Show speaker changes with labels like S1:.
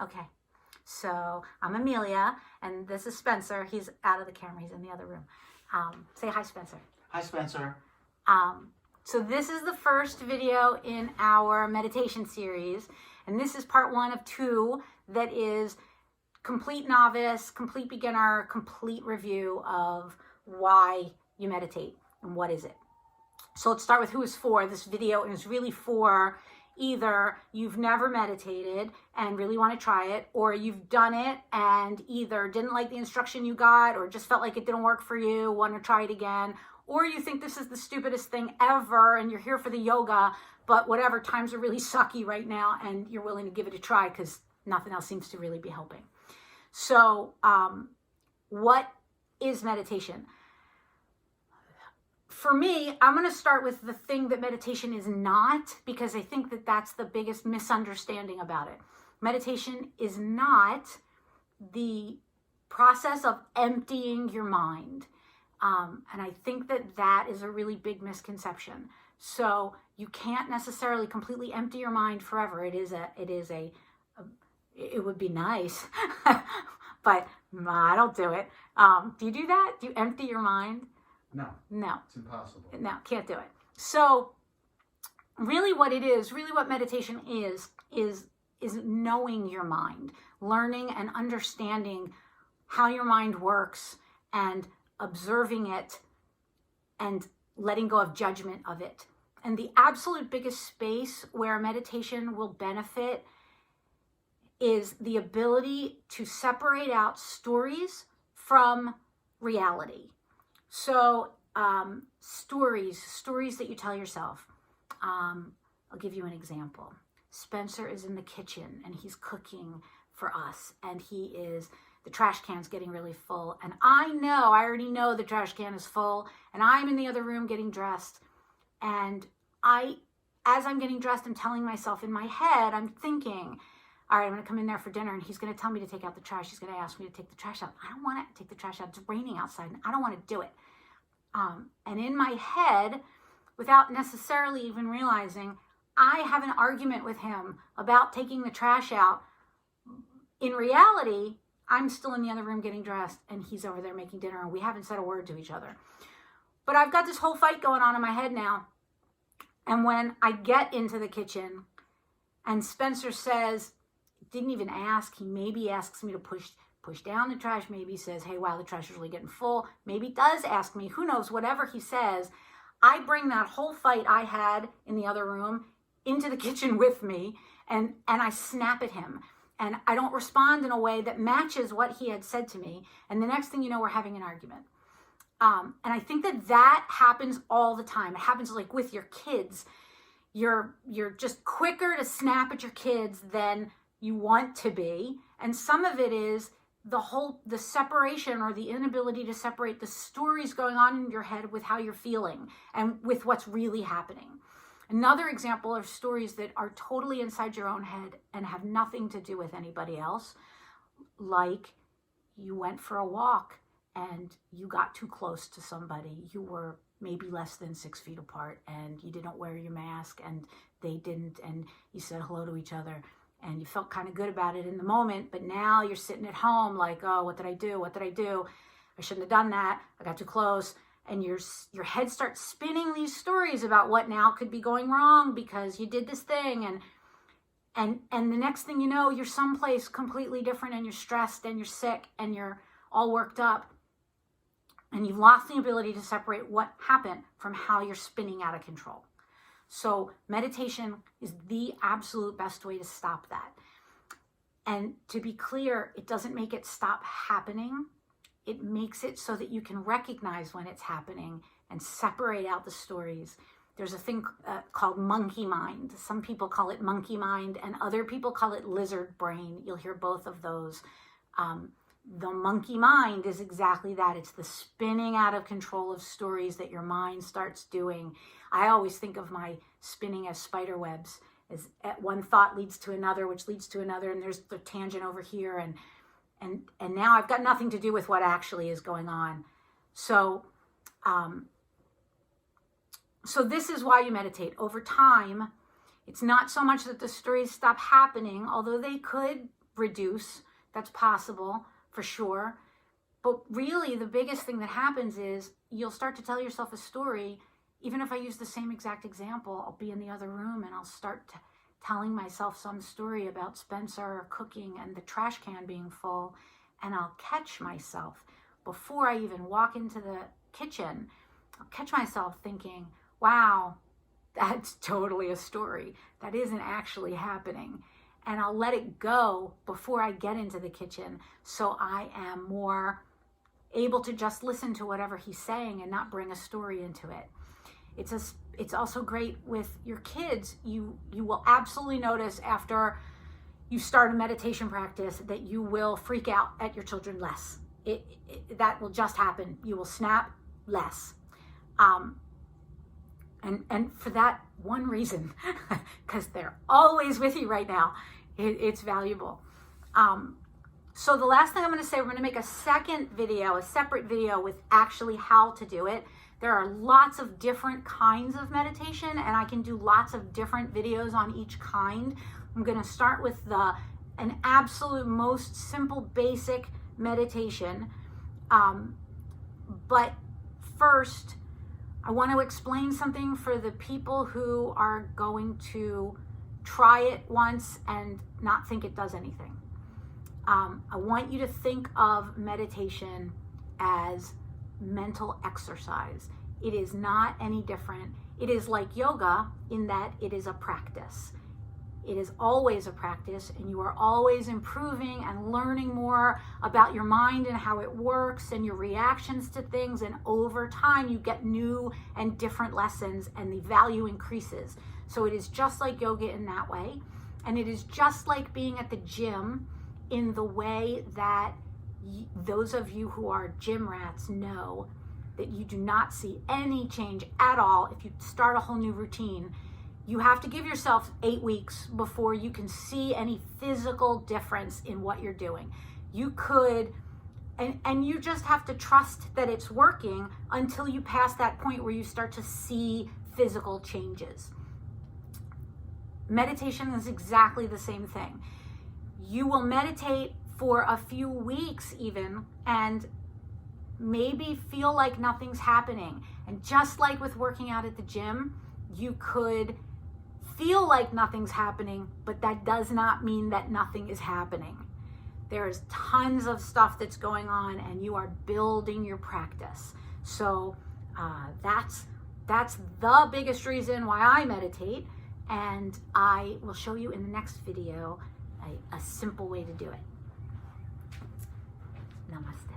S1: Okay. So I'm Amelia, and this is Spencer. He's out of the camera. He's in the other room. Say hi, Spencer.
S2: Hi, Spencer.
S1: So this is the first video in our meditation series, and this is part 1 of 2 that is complete novice, complete beginner, complete review of why you meditate and what is it. So let's start with who is for. This video is really for either you've never meditated and really want to try it, or you've done it and either didn't like the instruction you got or just felt like it didn't work for you, want to try it again, or you think this is the stupidest thing ever and you're here for the yoga, but whatever, times are really sucky right now and you're willing to give it a try because nothing else seems to really be helping. So what is meditation? For me, I'm going to start with the thing that meditation is not, because I think that that's the biggest misunderstanding about it. Meditation is not the process of emptying your mind. And I think that that is a really big misconception. So you can't necessarily completely empty your mind forever. It would be nice, but I don't do it. Do you do that? Do you empty your mind?
S2: No. It's impossible.
S1: No, can't do it. So really what it is, really what meditation is knowing your mind, learning and understanding how your mind works and observing it and letting go of judgment of it. And the absolute biggest space where meditation will benefit is the ability to separate out stories from reality. So stories that you tell yourself. I'll give you an example. Spencer is in the kitchen and he's cooking for us, and the trash can's getting really full. And I already know the trash can is full, and I'm in the other room getting dressed. And as I'm getting dressed, I'm telling myself in my head, I'm thinking, all right, I'm going to come in there for dinner and he's going to tell me to take out the trash. He's going to ask me to take the trash out. I don't want to take the trash out. It's raining outside and I don't want to do it. And in my head, without necessarily even realizing, I have an argument with him about taking the trash out. In reality, I'm still in the other room getting dressed and he's over there making dinner and we haven't said a word to each other. But I've got this whole fight going on in my head now. And when I get into the kitchen and Spencer says, didn't even ask, he maybe asks me to push down the trash, maybe says, hey, wow, the trash is really getting full, maybe does ask me, who knows, whatever he says, I bring that whole fight I had in the other room into the kitchen with me, and I snap at him, and I don't respond in a way that matches what he had said to me, and the next thing you know, we're having an argument. And I think that happens all the time. It happens like with your kids. You're just quicker to snap at your kids than you want to be, and some of it is the separation or the inability to separate the stories going on in your head with how you're feeling and with what's really happening. Another example are stories that are totally inside your own head and have nothing to do with anybody else, like you went for a walk and you got too close to somebody. You were maybe less than 6 feet apart and you didn't wear your mask and they didn't, and you said hello to each other. And you felt kind of good about it in the moment, but now you're sitting at home like, oh, what did I do? What did I do? I shouldn't have done that. I got too close. And your head starts spinning these stories about what now could be going wrong because you did this thing. And the next thing you know, you're someplace completely different and you're stressed and you're sick and you're all worked up. And you've lost the ability to separate what happened from how you're spinning out of control. So meditation is the absolute best way to stop that. And to be clear, it doesn't make it stop happening. It makes it so that you can recognize when it's happening and separate out the stories. There's a thing called monkey mind. Some people call it monkey mind and other people call it lizard brain. You'll hear both of those. The monkey mind is exactly that. It's the spinning out of control of stories that your mind starts doing. I always think of my spinning as spider webs, as one thought leads to another, which leads to another, and there's the tangent over here, and now I've got nothing to do with what actually is going on. So this is why you meditate. Over time, it's not so much that the stories stop happening, although they could reduce. That's possible for sure. But really, the biggest thing that happens is you'll start to tell yourself a story. Even if I use the same exact example, I'll be in the other room and I'll start telling myself some story about Spencer cooking and the trash can being full. And I'll catch myself before I even walk into the kitchen. I'll catch myself thinking, wow, that's totally a story. That isn't actually happening. And I'll let it go before I get into the kitchen, so I am more able to just listen to whatever he's saying and not bring a story into it. It's also great with your kids. You will absolutely notice after you start a meditation practice that you will freak out at your children less. That will just happen. You will snap less. And for that one reason, because they're always with you right now, it's valuable. So the last thing I'm going to say, we're going to make a second video, a separate video with actually how to do it. There are lots of different kinds of meditation, and I can do lots of different videos on each kind. I'm going to start with an absolute most simple, basic meditation. But first, I want to explain something for the people who are going to try it once and not think it does anything. I want you to think of meditation as mental exercise. It is not any different. It is like yoga in that it is a practice. It is always a practice, and you are always improving and learning more about your mind and how it works and your reactions to things. And over time, you get new and different lessons, and the value increases. So it is just like yoga in that way. And it is just like being at the gym in the way that those of you who are gym rats know that you do not see any change at all if you start a whole new routine. You have to give yourself 8 weeks before you can see any physical difference in what you're doing. You could, and you just have to trust that it's working until you pass that point where you start to see physical changes. Meditation is exactly the same thing. You will meditate for a few weeks even, and maybe feel like nothing's happening. And just like with working out at the gym, you could feel like nothing's happening, but that does not mean that nothing is happening. There's tons of stuff that's going on, and you are building your practice. So that's the biggest reason why I meditate, and I will show you in the next video a simple way to do it. Namaste.